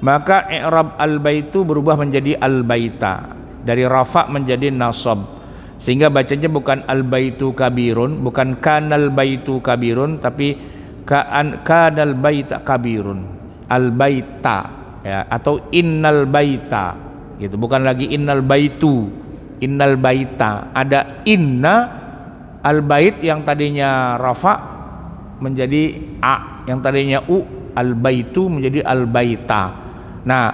maka i'rab al-baitu berubah menjadi al-baita, dari rafa menjadi nasab, sehingga bacanya bukan al-baitu kabirun, bukan kanal baitu kabirun, tapi kanal baita kabirun, al-baita ya, atau innal baita gitu, bukan lagi innal baitu, innal baita. Ada inna, al bait yang tadinya rafa menjadi a, yang tadinya u, al baitu menjadi al baita. Nah,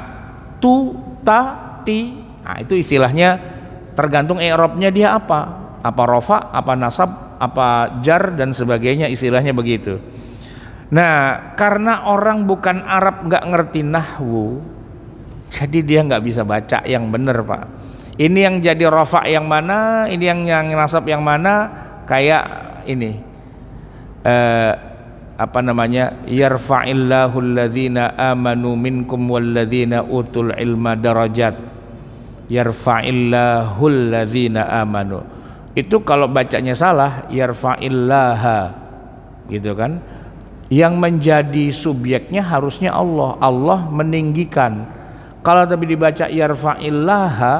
tu, ta, ti, nah itu istilahnya tergantung i'rabnya dia apa rafa, apa nasab, apa jar dan sebagainya, istilahnya begitu. Nah, karena orang bukan Arab nggak ngerti nahwu, jadi dia nggak bisa baca yang benar, Pak. Ini yang jadi rafa yang mana, ini yang nasab yang mana, kayak ini apa namanya, yarfa'illahu alladhina amanu minkum walladhina utul ilma darajat. Yarfa'illahu alladhina amanu, itu kalau bacanya salah yarfa'illaha gitu kan. Yang menjadi subjeknya harusnya Allah, Allah meninggikan. Kalau tapi dibaca yarfa'illaha,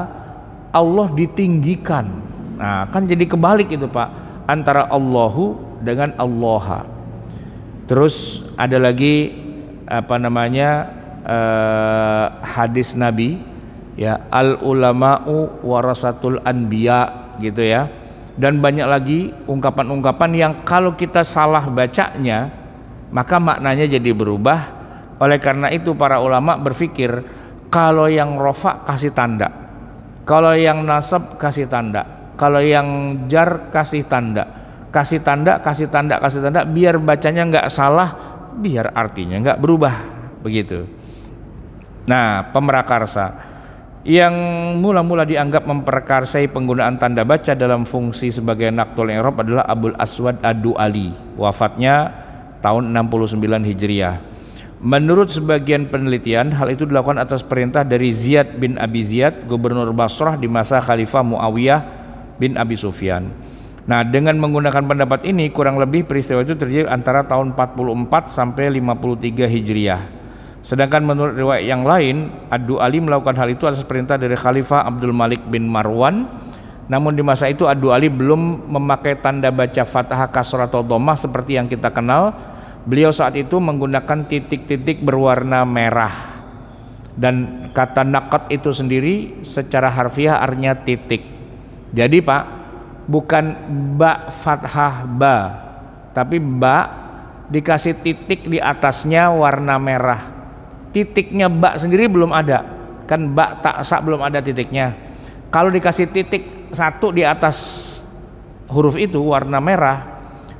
Allah ditinggikan. Nah, kan jadi kebalik itu, Pak, antara Allahu dengan Allaha. Terus ada lagi apa namanya hadis Nabi ya, al ulama'u warasatul anbiya gitu ya. Dan banyak lagi ungkapan-ungkapan yang kalau kita salah bacanya maka maknanya jadi berubah. Oleh karena itu para ulama berpikir, kalau yang rofa kasih tanda, kalau yang nasab kasih tanda, kalau yang jar kasih tanda, kasih tanda, kasih tanda, kasih tanda, biar bacanya nggak salah, biar artinya nggak berubah begitu. Nah, pemrakarsa yang mula-mula dianggap memperkarsai penggunaan tanda baca dalam fungsi sebagai naktul i'rab adalah Abul Aswad Ad-Du'ali, wafatnya tahun 69 Hijriah. Menurut sebagian penelitian, hal itu dilakukan atas perintah dari Ziyad bin Abi Ziyad, gubernur Basrah di masa Khalifah Muawiyah bin Abi Sufyan. Nah, dengan menggunakan pendapat ini, kurang lebih peristiwa itu terjadi antara tahun 44 sampai 53 Hijriah. Sedangkan menurut riwayat yang lain, Ad-Du'ali melakukan hal itu atas perintah dari Khalifah Abdul Malik bin Marwan. Namun di masa itu Ad-Du'ali belum memakai tanda baca fathah, kasrah atau dhammah seperti yang kita kenal. Beliau saat itu menggunakan titik-titik berwarna merah, dan kata naqat itu sendiri secara harfiah artinya titik. Jadi Pak, bukan ba fathah ba, tapi ba dikasih titik di atasnya warna merah. Titiknya ba sendiri belum ada, kan ba tak sa belum ada titiknya. Kalau dikasih titik satu di atas huruf itu warna merah,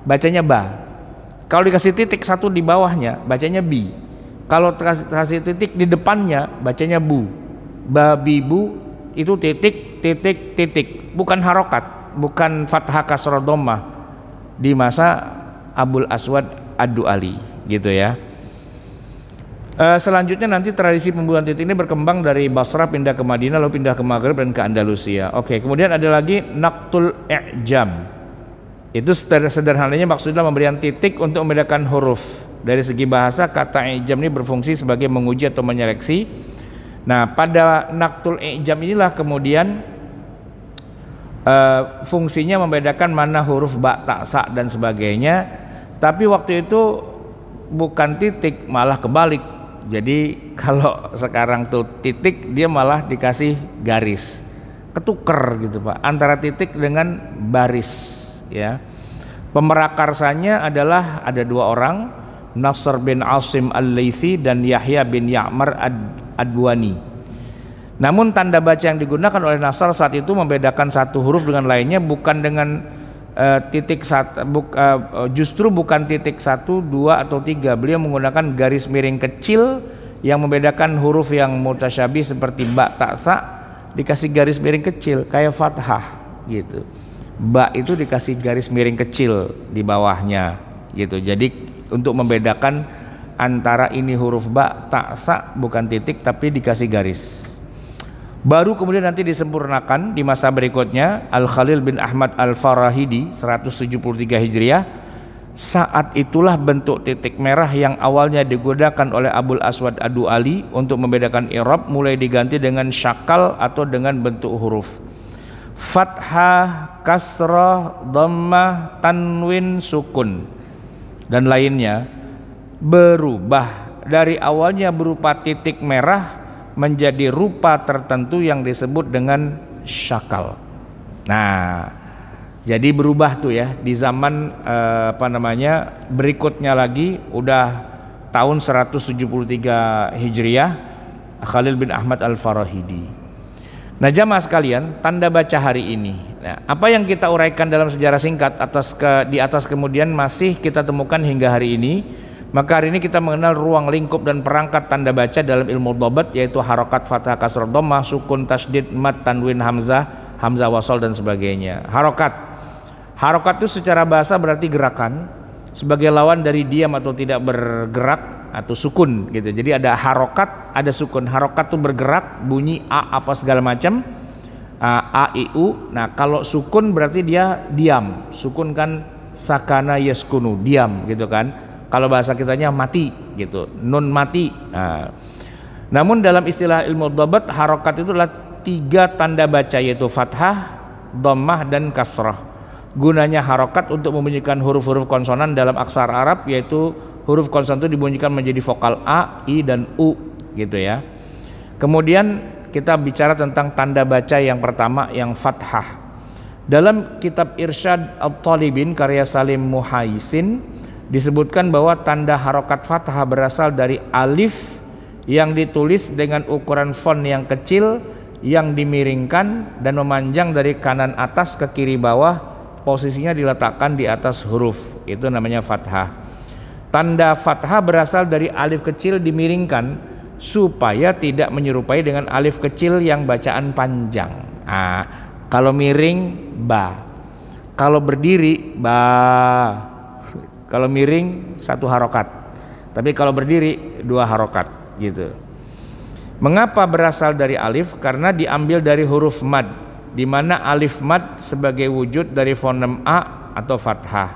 bacanya ba. Kalau dikasih titik satu di bawahnya, bacanya bi. Kalau dikasih titik di depannya, bacanya bu. Babi bu itu titik, titik, titik, bukan harokat, bukan fathah kasrah dhammah di masa Abul Aswad Ad-Du'ali gitu ya. Selanjutnya nanti tradisi pembuatan titik ini berkembang dari Basrah pindah ke Madinah, lalu pindah ke Maghrib dan ke Andalusia. Oke, kemudian ada lagi naktul i'jam. Itu sederhananya maksudnya pemberian titik untuk membedakan huruf. Dari segi bahasa, kata i'jam ini berfungsi sebagai menguji atau menyeleksi. Nah, pada naktul i'jam inilah kemudian fungsinya membedakan mana huruf ba, ta, sa dan sebagainya. Tapi waktu itu bukan titik, malah kebalik. Jadi kalau sekarang tuh titik, dia malah dikasih garis, ketuker gitu Pak, antara titik dengan baris ya. Pemerakarsanya adalah ada dua orang, Nasr bin Asim al-Laythi dan Yahya bin Ya'mar ad-Adwani. Namun tanda baca yang digunakan oleh Nasr saat itu membedakan satu huruf dengan lainnya, bukan dengan justru bukan titik 1, 2 atau 3. Beliau menggunakan garis miring kecil yang membedakan huruf yang mutasyabih seperti ba, ta, sa, dikasih garis miring kecil kayak fathah gitu. Ba itu dikasih garis miring kecil di bawahnya gitu. Jadi untuk membedakan antara ini huruf ba, ta, sa bukan titik tapi dikasih garis. Baru kemudian nanti disempurnakan di masa berikutnya. Al-Khalil bin Ahmad Al-Farahidi 173 Hijriah, saat itulah bentuk titik merah yang awalnya digunakan oleh Abul Aswad Ad-Du'ali untuk membedakan i'rab mulai diganti dengan syakal atau dengan bentuk huruf fathah, kasrah, dhammah, tanwin, sukun dan lainnya berubah dari awalnya berupa titik merah menjadi rupa tertentu yang disebut dengan syakal. Nah, jadi berubah tuh ya di zaman berikutnya lagi, udah tahun 173 Hijriah, Khalil bin Ahmad Al-Farahidi. Nah jamaah sekalian, tanda baca hari ini, nah, apa yang kita uraikan dalam sejarah singkat di atas kemudian masih kita temukan hingga hari ini. Maka hari ini kita mengenal ruang lingkup dan perangkat tanda baca dalam ilmu dhabat, yaitu harokat, fathah, kasrah, dhammah, sukun, tasydid, mad, tanwin, hamzah, hamzah wasal dan sebagainya. Harokat itu secara bahasa berarti gerakan, sebagai lawan dari diam atau tidak bergerak atau sukun gitu. Jadi ada harokat, ada sukun. Harokat itu bergerak, bunyi a apa segala macam, a i u. Nah kalau sukun berarti dia diam. Sukun kan sakana yaskunu, diam gitu kan. Kalau bahasa kitanya mati gitu, nun mati. Nah, namun dalam istilah ilmu dhabat, harokat itu adalah 3 tanda baca, yaitu fathah, dhammah dan kasrah. Gunanya harokat untuk membunyikan huruf-huruf konsonan dalam aksara Arab, yaitu huruf konsonan itu dibunyikan menjadi vokal a, i dan u gitu ya. Kemudian kita bicara tentang tanda baca yang pertama, yang fathah. Dalam kitab Irsyad At-Talibin karya Salim Muhaisin disebutkan bahwa tanda harokat fathah berasal dari alif yang ditulis dengan ukuran font yang kecil yang dimiringkan dan memanjang dari kanan atas ke kiri bawah, posisinya diletakkan di atas huruf, itu namanya fathah. Tanda fathah berasal dari alif kecil dimiringkan supaya tidak menyerupai dengan alif kecil yang bacaan panjang. Kalau miring ba, kalau berdiri ba. Kalau miring 1 harokat, tapi kalau berdiri 2 harokat gitu. Mengapa berasal dari alif? Karena diambil dari huruf mad, di mana alif mad sebagai wujud dari fonem a atau fathah.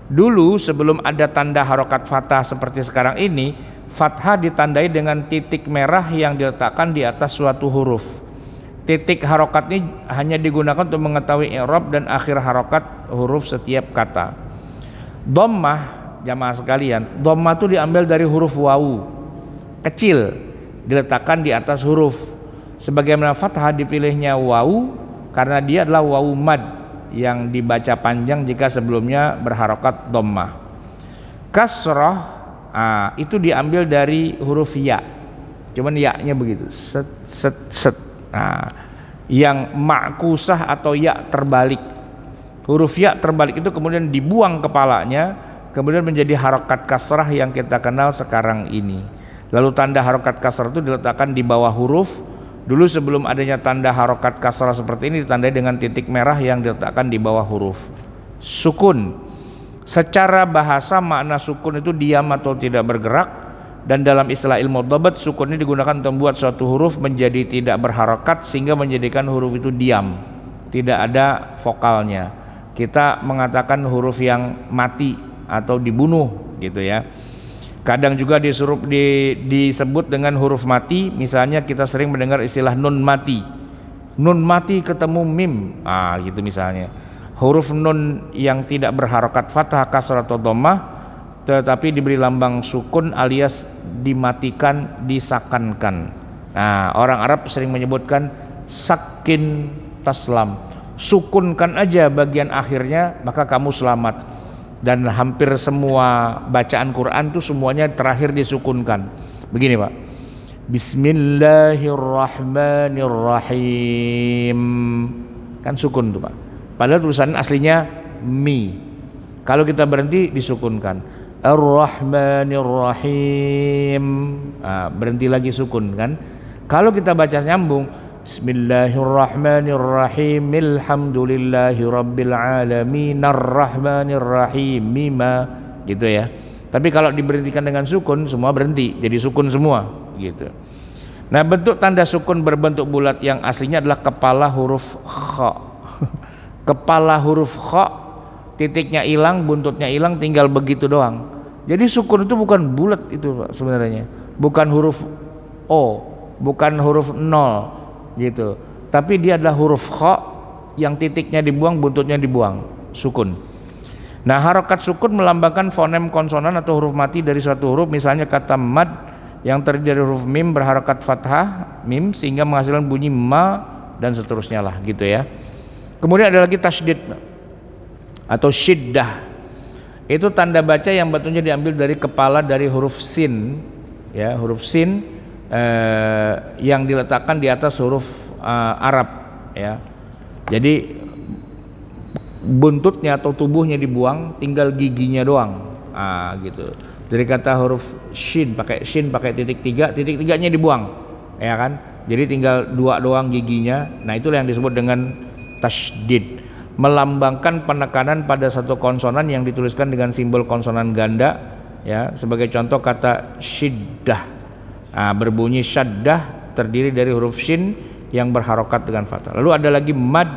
Dulu sebelum ada tanda harokat fathah seperti sekarang ini, fathah ditandai dengan titik merah yang diletakkan di atas suatu huruf. Titik harokat ini hanya digunakan untuk mengetahui i'rab dan akhir harokat huruf setiap kata. Dhammah, jamaah sekalian, dhammah itu diambil dari huruf wawu kecil, diletakkan di atas huruf. Sebagaimana fathah dipilihnya wawu karena dia adalah wawu mad yang dibaca panjang jika sebelumnya berharokat dhammah. Kasrah itu diambil dari huruf ya, cuman ya-nya begitu, set set set. Yang ma'kusah atau ya terbalik. Huruf ya terbalik itu kemudian dibuang kepalanya, kemudian menjadi harokat kasrah yang kita kenal sekarang ini. Lalu tanda harokat kasrah itu diletakkan di bawah huruf. Dulu sebelum adanya tanda harokat kasrah seperti ini ditandai dengan titik merah yang diletakkan di bawah huruf. Sukun, secara bahasa makna sukun itu diam atau tidak bergerak, dan dalam istilah ilmu dhabat sukun ini digunakan untuk membuat suatu huruf menjadi tidak berharokat sehingga menjadikan huruf itu diam, tidak ada vokalnya. Kita mengatakan huruf yang mati atau dibunuh gitu ya. Kadang juga disebut dengan huruf mati. Misalnya kita sering mendengar istilah nun mati. Nun mati ketemu mim, gitu misalnya. Huruf nun yang tidak berharokat fathah, kasrah atau dhammah tetapi diberi lambang sukun alias dimatikan, disakankan. Nah, orang Arab sering menyebutkan sakin taslam, sukunkan aja bagian akhirnya maka kamu selamat. Dan hampir semua bacaan Quran tuh semuanya terakhir disukunkan. Begini Pak, Bismillahirrahmanirrahim, kan sukun tuh Pak, padahal tulisan aslinya mi. Kalau kita berhenti disukunkan. Ar-Rahmanir-Rahim, berhenti lagi sukun kan. Kalau kita baca nyambung, Bismillahirrahmanirrahim, Alhamdulillahi Rabbil Alamin, Ar-Rahmanir-Rahim, mima, gitu ya. Tapi kalau diberhentikan dengan sukun, semua berhenti, jadi sukun semua, gitu. Nah, bentuk tanda sukun berbentuk bulat yang aslinya adalah kepala huruf kha. Kepala huruf kha, titiknya hilang, buntutnya hilang, tinggal begitu doang. Jadi sukun itu bukan bulat itu Pak, sebenarnya, bukan huruf O, bukan huruf nol gitu, tapi dia adalah huruf kha yang titiknya dibuang, buntutnya dibuang, sukun. Nah, harokat sukun melambangkan fonem konsonan atau huruf mati dari suatu huruf, misalnya kata mad yang terdiri dari huruf mim berharokat fathah mim sehingga menghasilkan bunyi ma dan seterusnya lah gitu ya. Kemudian ada lagi tasydid atau syiddah. Itu tanda baca yang betulnya diambil dari kepala dari huruf sin, ya, huruf sin yang diletakkan di atas huruf Arab, ya. Jadi buntutnya atau tubuhnya dibuang, tinggal giginya doang, gitu. Dari kata huruf shin pakai titik tiga, titik tiganya dibuang, ya kan? Jadi tinggal dua doang giginya. Nah, itulah yang disebut dengan tasydid, melambangkan penekanan pada satu konsonan yang dituliskan dengan simbol konsonan ganda, ya. Sebagai contoh kata syiddah, berbunyi syaddah, terdiri dari huruf shin yang berharokat dengan fathah. Lalu ada lagi mad,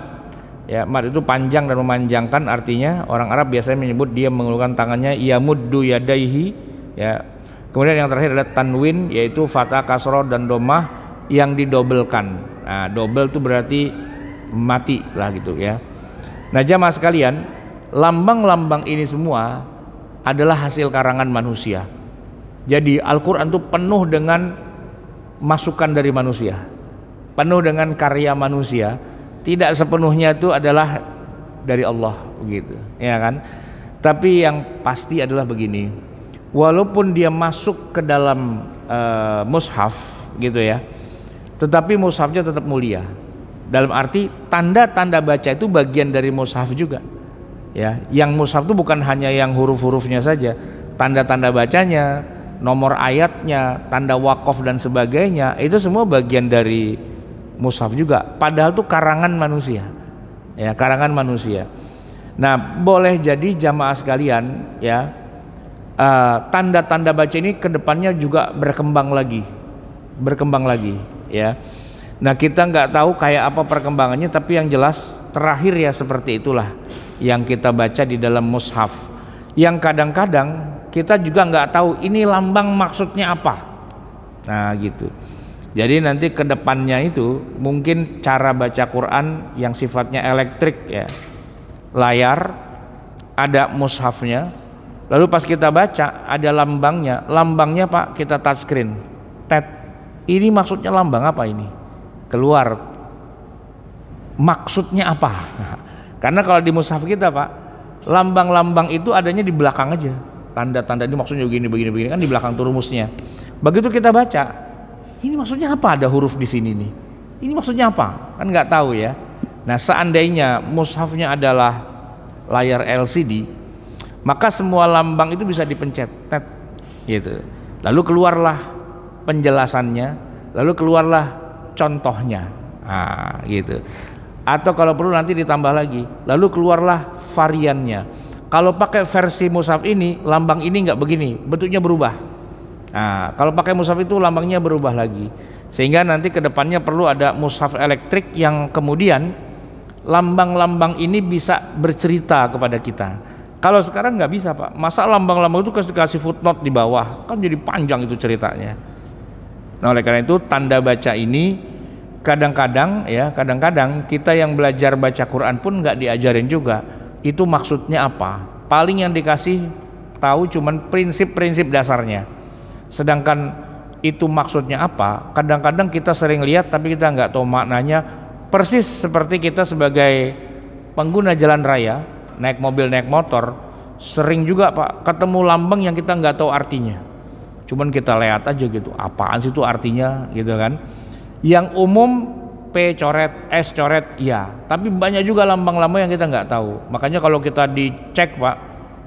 ya. Mad itu panjang dan memanjangkan, artinya orang Arab biasanya menyebut dia mengulurkan tangannya, yamuddu yadaihi, ya. Kemudian yang terakhir adalah tanwin, yaitu fathah, kasroh dan domah yang didobelkan. Nah, dobel itu berarti mati lah gitu ya. Nah, jamaah sekalian, lambang-lambang ini semua adalah hasil karangan manusia. Jadi Al-Quran itu penuh dengan masukan dari manusia, penuh dengan karya manusia. Tidak sepenuhnya itu adalah dari Allah, begitu, ya kan? Tapi yang pasti adalah begini, walaupun dia masuk ke dalam mushaf, gitu ya, tetapi mushafnya tetap mulia. Dalam arti tanda-tanda baca itu bagian dari mushaf juga, ya. Yang mushaf itu bukan hanya yang huruf-hurufnya saja, tanda-tanda bacanya, nomor ayatnya, tanda wakaf dan sebagainya, itu semua bagian dari mushaf juga. Padahal itu karangan manusia, ya, karangan manusia. Nah, boleh jadi jamaah sekalian, ya, tanda-tanda baca ini kedepannya juga berkembang lagi, ya. Nah, kita nggak tahu kayak apa perkembangannya, tapi yang jelas terakhir ya seperti itulah yang kita baca di dalam mushaf, yang kadang-kadang kita juga nggak tahu ini lambang maksudnya apa. Nah, gitu. Jadi nanti kedepannya itu mungkin cara baca Quran yang sifatnya elektrik, ya, layar, ada mushafnya, lalu pas kita baca ada lambangnya Pak, kita touchscreen, ini maksudnya lambang apa ini? Keluar maksudnya apa. Karena kalau di mushaf kita Pak, lambang-lambang itu adanya di belakang aja, tanda-tanda ini maksudnya begini kan di belakang tuh rumusnya. Begitu kita baca, ini maksudnya apa, ada huruf di sini nih, ini maksudnya apa, kan nggak tahu ya. Nah, seandainya mushafnya adalah layar LCD, maka semua lambang itu bisa dipencet, gitu. Lalu keluarlah penjelasannya, lalu keluarlah contohnya, gitu. Atau kalau perlu nanti ditambah lagi, lalu keluarlah variannya. Kalau pakai versi mushaf ini, lambang ini nggak begini, bentuknya berubah. Nah, kalau pakai mushaf itu lambangnya berubah lagi, sehingga nanti kedepannya perlu ada mushaf elektrik yang kemudian lambang-lambang ini bisa bercerita kepada kita. Kalau sekarang nggak bisa Pak, masa lambang-lambang itu kasih footnote di bawah, kan jadi panjang itu ceritanya. Nah, oleh karena itu tanda baca ini kadang-kadang kita yang belajar baca Quran pun nggak diajarin juga itu maksudnya apa. Paling yang dikasih tahu cuman prinsip-prinsip dasarnya. Sedangkan itu maksudnya apa? Kadang-kadang kita sering lihat tapi kita nggak tahu maknanya. Persis seperti kita sebagai pengguna jalan raya, naik mobil, naik motor, sering juga Pak ketemu lambang yang kita nggak tahu artinya. Cuman kita lihat aja gitu, apaan sih itu artinya gitu kan. Yang umum P coret, S coret, ya. Tapi banyak juga lambang-lambang yang kita nggak tahu. Makanya kalau kita dicek Pak,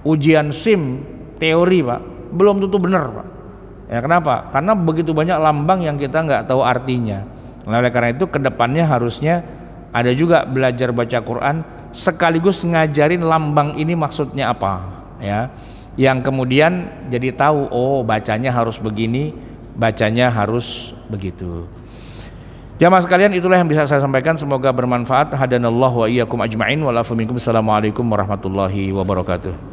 ujian SIM teori Pak, belum tentu benar Pak. Ya kenapa? Karena begitu banyak lambang yang kita nggak tahu artinya. Nah, oleh karena itu kedepannya harusnya ada juga belajar baca Quran sekaligus ngajarin lambang ini maksudnya apa, ya. Yang kemudian jadi tahu, oh bacanya harus begini, bacanya harus begitu. Jamaah sekalian, itulah yang bisa saya sampaikan, semoga bermanfaat. Hadanallahu wa iyyakum ajma'in wa la minkum. Assalamualaikum warahmatullahi wabarakatuh.